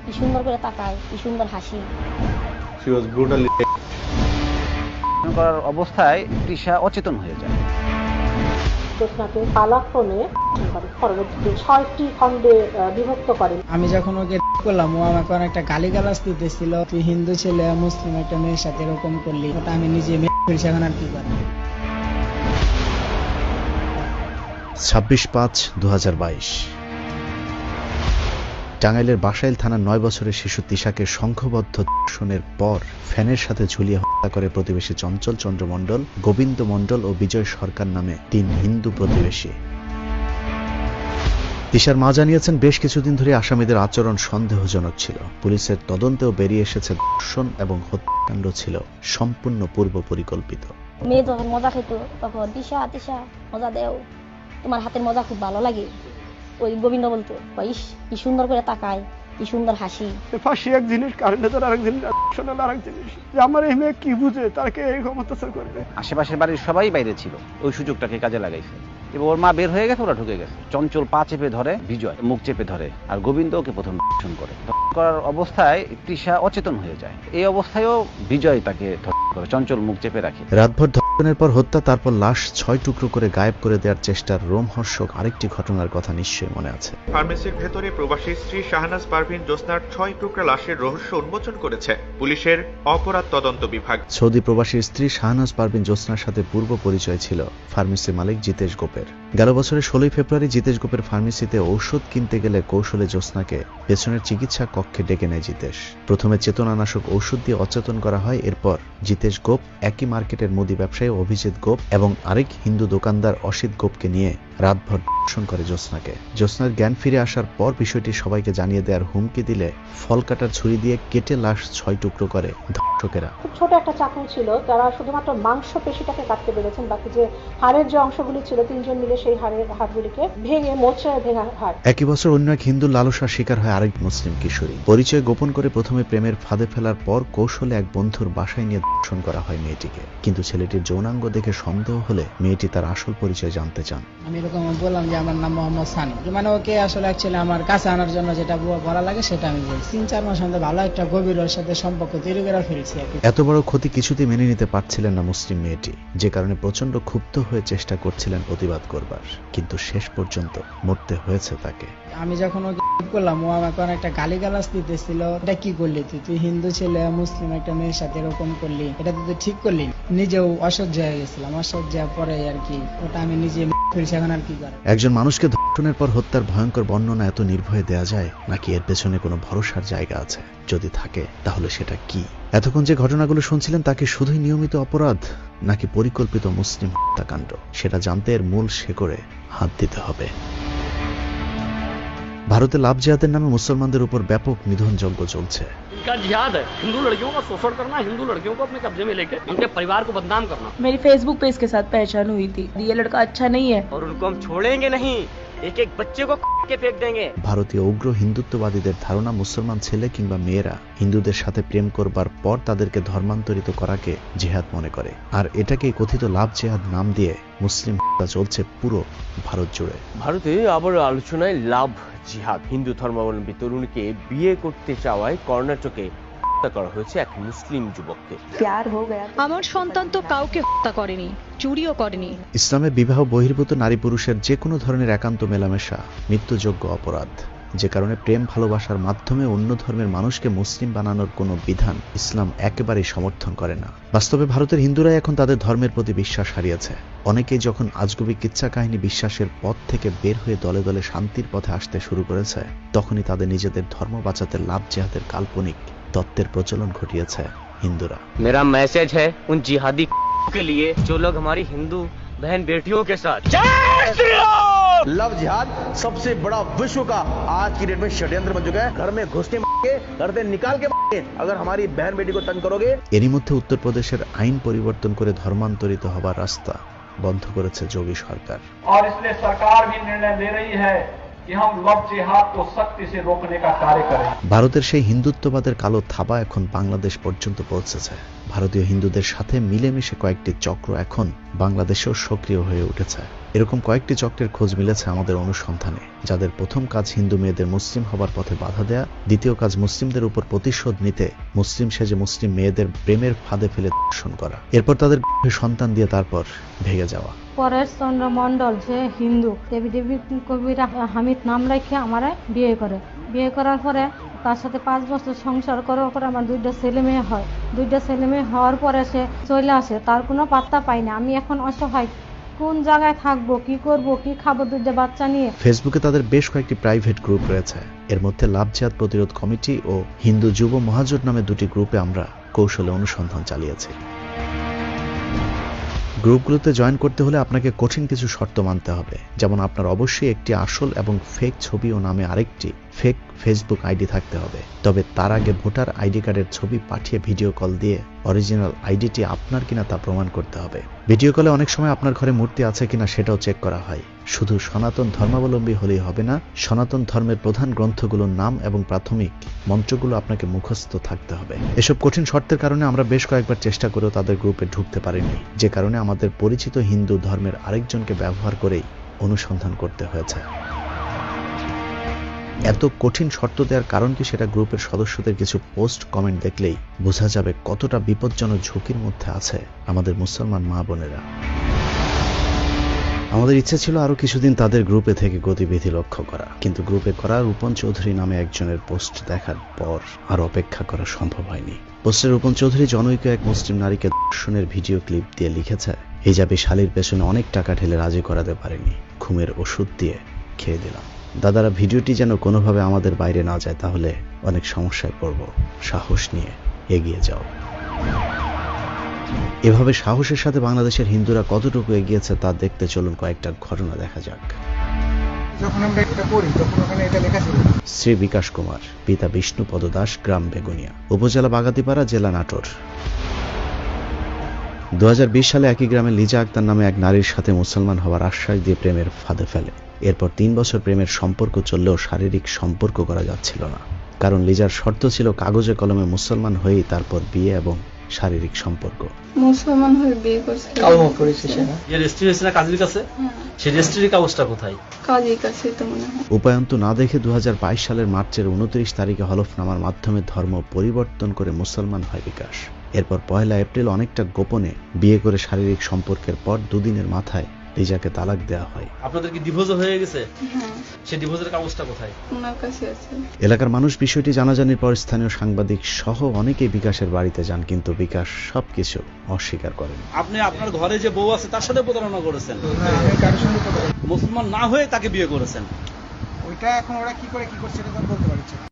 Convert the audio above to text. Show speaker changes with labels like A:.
A: কি সুন্দর করে তাকায়, কি সুন্দর হাসি।
B: She was brutally
C: করার অবস্থায় তৃষা অচেতন হয়ে যায়।
D: জোৎস্নাকে পালাক্রমে পরবর্তীতে 6টি খণ্ডে বিভক্ত করেন।
E: আমি যখন ওকে করলাম, ও আমাকে অনেকটা গালিগালাজ দিতেছিল, তুই হিন্দু ছেলে মুসলিম একটা মেয়ের সাথে এরকম করলি, ওটা আমি নিজে মেয়ে সেখানে আর কি করি।
F: 26/5/2022 টাঙ্গাইলের বাসাইল থানার 9 বছরের শিশু তিশাকে সংঘবদ্ধ ধর্ষণের পর ফ্যানের সাথে ঝুলিয়ে হত্যা করে প্রতিবেশী চঞ্চল চন্দ্র মণ্ডল, গোবিন্দ মণ্ডল ও বিজয় সরকার নামে 3 হিন্দু প্রতিবেশী। তিশার মা জানিয়েছেন, বেশ কিছুদিন ধরে আসামিদের আচরণ সন্দেহজনক ছিল। পুলিশের তদন্তেও বেরিয়ে এসেছে ধর্ষণ এবং হত্যাকাণ্ড ছিল সম্পূর্ণ পূর্ব পরিকল্পিত।
A: মেয়ে যখন মজা খেত তখন তিশা তিশা মজা দেও, তোমার হাতের মজা খুব ভালো লাগে। ওই গোবিন্দ বলতো, ইস কি সুন্দর করে তাকায়, কি সুন্দর হাসি।
G: ফাঁসি এক জিনিস, কারেন্টের আরেক জিনিস, শোনাল আরেক জিনিস। যে আমার এই মেয়ে কি বুঝে, তাকে এরকম অত্যাচার করবে।
C: আশেপাশের বাড়ির সবাই বাইরে ছিল, ওই সুযোগটাকে কাজে লাগাইছে। এবার ওর মা বের হয়ে গেছে, ওরা ঢুকে গেছে। চঞ্চল পা চেপে ধরে, বিজয় মুখ চেপে ধরে, আর গোবিন্দ ওকে প্রথম ধর্ষণ করে। ধর্ষণ করার অবস্থায় তৃষা অচেতন হয়ে যায়। এই অবস্থায়ও বিজয় তাকে ধর্ষণ করে, চঞ্চল মুখ চেপে রাখে।
F: রাতভর ধর্ষণের পর হত্যা, তারপর লাশ 6 টুকরো করে গায়েব করে দেওয়ার চেষ্টার রোমহর্ষক আরেকটি ঘটনার কথা নিশ্চয়ই মনে আছে।
H: ফার্মেসির ভেতরে প্রবাসী স্ত্রী শাহনাজ পারভিন জোৎস্নার 6 টুকরা লাশের রহস্য উন্মোচন করেছে পুলিশের অপরাধ তদন্ত বিভাগ।
F: সৌদি প্রবাসীর স্ত্রী শাহনাজ পারভিন জোৎস্নার সাথে পূর্ব পরিচয় ছিল ফার্মেসি মালিক জিতেশ গোপের। গেল বছরের 16 ফেব্রুয়ারি জিতেশ গোপের ফার্মেসিতে ঔষধ কিনতে গেলে কৌশলে জোৎস্নাকে পেছনের চিকিৎসা কক্ষে ডেকে নেয় জিতেশ। প্রথমে চেতনানাশক ঔষধ দিয়ে অচেতন করা হয়। এরপর জিতেশ গোপ একই মার্কেটের মুদি ব্যবসায়ী অভিজিৎ গোপ এবং আরেক হিন্দু দোকানদার অসিত গোপকে নিয়ে রাতভর ধর্ষণ করে জোৎস্নাকে। জোৎস্নার জ্ঞান ফিরে আসার পর বিষয়টি সবাইকে জানিয়ে দেওয়ার হুমকি দিলে ফল কাটার ছুরি দিয়ে কেটে লাশ 6 টুকরো করে ধর্ষকেরা।
D: খুব ছোট একটা চাকু ছিল, তারা শুধুমাত্র মাংস পেশিটাকে কাটতে পেরেছেন, বাকি যে হাড়ের যে অংশগুলি ছিল 3 জন মিলে সেই হাড়গুলিকে ভেঙে মোচড়ায় ভেঙা হাড়।
F: একই বছর অন্য এক হিন্দু লালসার শিকার হয় আরেক মুসলিম কিশোরী। পরিচয় গোপন করে প্রথমে প্রেমের ফাঁদে ফেলার পর কৌশলে এক বন্ধুর বাসায় নিয়ে ধর্ষণ করা হয় মেয়েটিকে। কিন্তু ছেলেটির যৌনাঙ্গ দেখে সন্দেহ হলে মেয়েটি তার আসল পরিচয় জানতে চান।
E: আমি এরকম বললাম যে আমার নাম মোহাম্মদ সানি, মানে ওকে আসলে অ্যাকচুয়ালি আমার কাছে আনার জন্য যেটা বলা লাগে সেটা আমি বলছি। 3-4 মাস মধ্যে ভালো একটা গভীর ওর সাথে সম্পর্ক তৈরি করে ফেলছি।
F: এত বড় ক্ষতি কিছুতেই মেনে নিতে পারছিলেন না মুসলিম মেয়েটি, যে কারণে প্রচন্ড ক্ষুব্ধ হয়ে চেষ্টা করছিলেন প্রতিবাদ করবার, কিন্তু শেষ পর্যন্ত মরতে হয়েছে তাকে।
E: আমি যখন ওকে করলাম, ও আমাকে অনেকটা গালিগালাজ দিতেছিল, এটা কি করলি তুই হিন্দু ছেলে মুসলিম একটা মেয়ের সাথে এরকম করলি, এটা তুই ঠিক করলি। নিজেও অসহ্য হয়ে গেছিলাম, অসহ্য পরে আর কি ওটা আমি নিজে সেখানে আর কি করি।
F: একজন মানুষকে ধর্ষণের পর হত্যার ভয়ঙ্কর বর্ণনা এত নির্ভয়ে দেয়া যায়, নাকি এর পেছনে কোনো ভরসার জায়গা আছে? যদি থাকে তাহলে সেটা কি? এতক্ষণ যে ঘটনাগুলো শুনছিলেন তা কি শুধুই নিয়মিত অপরাধ, নাকি পরিকল্পিত মুসলিম হত্যাকাণ্ড? সেটা জানতে এর মূল শেকড়ে হাত দিতে হবে। ভারতে লাভ জিহাদের নামে মুসলমানদের উপর ব্যাপক নিধনযজ্ঞ চলছে।
I: जिहाद है हिंदू लड़कियों का शोषण करना, हिंदू लड़कियों को अपने कब्जे में लेके उनके परिवार को बदनाम करना।
J: मेरी फेसबुक पे इसके साथ पहचान हुई थी, ये लड़का अच्छा नहीं है
I: और उनको हम छोड़ेंगे नहीं, एक एक बच्चे को के फेंक देंगे।
F: ভারতীয় উগ্র হিন্দুত্ববাদীদের ধারণা, মুসলমান ছেলে কিংবা মেয়েরা হিন্দুদের সাথে প্রেম করবার পর তাদেরকে ধর্মান্তরিত করাকে জিহাদ মনে করে, আর এটাকেই কথিত লাভ জিহাদ নাম দিয়ে মুসলিম হত্যা চলছে পুরো ভারত জুড়ে।
K: ভারতে আবার আলোচনায় লাভ জিহাদ। হিন্দু ধর্মাবলম্বী তরুণীকে বিয়ে করতে চাওয়ায় কর্ণাটকে হত্যা করা হয়েছে এক মুসলিম যুবককে।
J: আমার সন্তান তো কাউকে হত্যা করেনি, চুরিও করেনি।
F: ইসলামে বিবাহ বহির্ভূত নারী পুরুষের যে কোনো ধরনের একান্ত মেলামেশা মৃত্যুযোগ্য অপরাধ, যে কারণে প্রেম ভালোবাসার মাধ্যমে অন্য ধর্মের মানুষকে মুসলিম বানানোর কোনো বিধান ইসলাম একেবারেই সমর্থন করে না। বাস্তবে ভারতের হিন্দুরাই এখন তাদের ধর্মের প্রতি বিশ্বাস হারিয়েছে। অনেকেই যখন আজগুবি কিচ্ছা কাহিনী বিশ্বাসের পথ থেকে বের হয়ে দলে দলে শান্তির পথে আসতে শুরু করেছে, তখনই তাদের নিজেদের ধর্ম বাঁচাতে লাভ জিহাদের কাল্পনিক তত্ত্বের প্রচলন ঘটিয়েছে হিন্দুরা।
K: मेरा मैसेज है उन जिहादी के लिए जो लोग हमारी हिंदू बहन बेटियों के साथ।
B: लव जिहाद सबसे बड़ा विश्व का आज की डेट में षड्यंत्र बन चुका है। घर में घुस के घर से निकाल के अगर हमारी बहन बेटी को तंग करोगे।
F: এরই মধ্যে উত্তরপ্রদেশের আইন পরিবর্তন করে ধর্মান্তরিত হবার রাস্তা বন্ধ করেছে যোগী সরকার।
L: और इसलिए सरकार भी निर्णय ले रही है कि हम लव जिहाद को सख्ती से रोकने का कार्य करें।
F: ভারতের সেই হিন্দুত্ববাদের কালো থাবা এখন বাংলাদেশ পর্যন্ত পৌঁছেছে। ভারতীয় হিন্দুদের সাথে মিলেমিশে কয়েকটি চক্র এখন বাংলাদেশেও সক্রিয় হয়ে উঠেছে। এরকম কয়েকটি চক্রের খোঁজ মিলেছে আমাদের অনুসন্ধানে, যাদের প্রথম কাজ হিন্দু মেয়েদের মুসলিম হবার পথে বাধা দেয়া, দ্বিতীয় কাজ মুসলিমদের উপর প্রতিশোধ নিতে মুসলিম সেজে মুসলিম মেয়েদের প্রেমের ফাঁদে ফেলে ধর্ষণ করা, এরপর তাদের সন্তান দিয়ে তারপর ভেগে যাওয়া।
M: পরেশ চন্দ্র মন্ডল, সে হিন্দু, দেবী দেবী কবিরা হামিদ নাম রেখে আমারে বিয়ে করে। বিয়ে করার পরে তার সাথে 5 বছর সংসার করার পরে আমার 2টা ছেলে মেয়ে হয়। 2টা ছেলে মেয়ে হওয়ার পরে সে চলে আসে, তার কোনো পাত্তা পাই না। আমি এখন অসহায়, কোন জায়গায় থাকবো, কি করব, কি খাবো 2টা বাচ্চা নিয়ে।
F: ফেসবুকে তাদের বেশ কয়েকটি প্রাইভেট গ্রুপ রয়েছে। এর মধ্যে লাভ জিহাদ প্রতিরোধ কমিটি ও হিন্দু যুব মহাজোট নামে 2টি গ্রুপে আমরা কৌশলে অনুসন্ধান চালিয়েছি। গ্রুপগুলোতে জয়েন করতে হলে আপনাকে কঠিন কিছু শর্ত মানতে হবে, যেমন আপনার অবশ্যই একটি আসল এবং ফেক ছবি ও নামে আরেকটি ফেক ফেসবুক আইডি থাকতে হবে। তবে তার আগে ভোটার আইডি কার্ডের ছবি পাঠিয়ে ভিডিও কল দিয়ে অরিজিনাল আইডিটি আপনার কিনা তা প্রমাণ করতে হবে। ভিডিও কলে অনেক সময় আপনার ঘরে মূর্তি আছে কিনা সেটাও চেক করা হয়। শুধু সনাতন ধর্মাবলম্বী হলেই হবে না, সনাতন ধর্মের প্রধান গ্রন্থগুলোর নাম এবং প্রাথমিক মন্ত্রগুলো আপনাকে মুখস্থ থাকতে হবে। এসব কঠিন শর্তের কারণে আমরা বেশ কয়েকবার চেষ্টা করেও তাদের গ্রুপে ঢুকতে পারিনি, যে কারণে আমাদের পরিচিত হিন্দু ধর্মের আরেকজনকে ব্যবহার করেই অনুসন্ধান করতে হয়েছে। এত কঠিন শর্ত দেওয়ার কারণ কি, সেটা গ্রুপের সদস্যদের কিছু পোস্ট কমেন্ট দেখলেই বোঝা যাবে কতটা বিপজ্জনক ঝুঁকির মধ্যে আছে আমাদের মুসলমান মা বোনেরা। আমাদের ইচ্ছে ছিল আরো কিছুদিন তাদের গ্রুপে থেকে গতিবিধি লক্ষ্য করা, কিন্তু গ্রুপে করা রূপন চৌধুরী নামে একজনের পোস্ট দেখার পর আর অপেক্ষা করা সম্ভব হয়নি। পোস্টে রূপন চৌধুরী জনৈক এক মুসলিম নারীকে ধর্ষণের ভিডিও ক্লিপ দিয়ে লিখেছে, হিজাবি শালীর পেছনে অনেক টাকা ঢেলে রাজি করাতে পারেনি, ঘুমের ওষুধ দিয়ে খেয়ে দিলাম। দাদারা, ভিডিওটি যেন কোনোভাবে আমাদের বাইরে না যায়, তাহলে অনেক সমস্যায় পড়ব। সাহস নিয়ে এগিয়ে যাও। এভাবে সাহসের সাথে বাংলাদেশের হিন্দুরা কতটুকু এগিয়েছে তা দেখতে চলুন কয়েকটা ঘটনা দেখা যাক।
N: যখন আমরা এটা পড়ি তখন ওখানে এটা লেখা ছিল।
F: শ্রী বিকাশ কুমার, পিতা বিষ্ণুপদ দাস, গ্রাম বেগুনিয়া, উপজেলা বাগাতিপাড়া, জেলা নাটোর। 2020 সালে একই গ্রামে লিজা আক্তার নামে এক নারীর সাথে মুসলমান হওয়ার আশ্বাস দিয়ে প্রেমের ফাঁদে ফেলে। এরপর 3 বছর প্রেমের সম্পর্ক চললেও শারীরিক সম্পর্ক করা যাচ্ছিল না, কারণ লিজার শর্ত ছিল কাগজে কলমে মুসলমান হয়েই তারপর বিয়ে এবং শারীরিক সম্পর্ক।
O: মুসলমান হয়ে বিয়ে করছে,
N: কালমা পড়েছে সে না?
P: যে রেজিস্ট্রি হয়েছে না কাজীর কাছে, সেই রেজিস্ট্রির কাগজটা কোথায়?
O: কাজীর কাছে তো মনে হয়।
F: উপায়ন্ত না দেখে 2022 সালের মার্চের 29 তারিখে হলফনামার মাধ্যমে ধর্ম পরিবর্তন করে মুসলমান হয় বিকাশ। এরপর 1 এপ্রিল অনেকটা গোপনে বিয়ে করে শারীরিক সম্পর্কের পর 2 দিনের মাথায় লিজাকে তালাক দেওয়া হয়।
P: আপনাদের কি ডিভোর্স হয়ে গেছে? হ্যাঁ। সেই ডিভোর্সের কাগজটা কোথায়?
O: ওনার কাছে আছে।
F: এলাকার মানুষ বিষয়টি জানাজানির পর স্থানীয় সাংবাদিক সহ অনেকেই বিকাশের বাড়িতে যান, কিন্তু বিকাশ সবকিছু অস্বীকার করেন।
P: আপনি আপনার ঘরে যে বউ আছে তার সাথে প্রতারণা করেছেন?
N: আমি কারোর সঙ্গে প্রতারণা,
P: মুসলমান না হয়ে তাকে বিয়ে করেছেন।
N: ওইটা এখন ওরা কি করে কি করছে এটা তো বলতে পারছি না।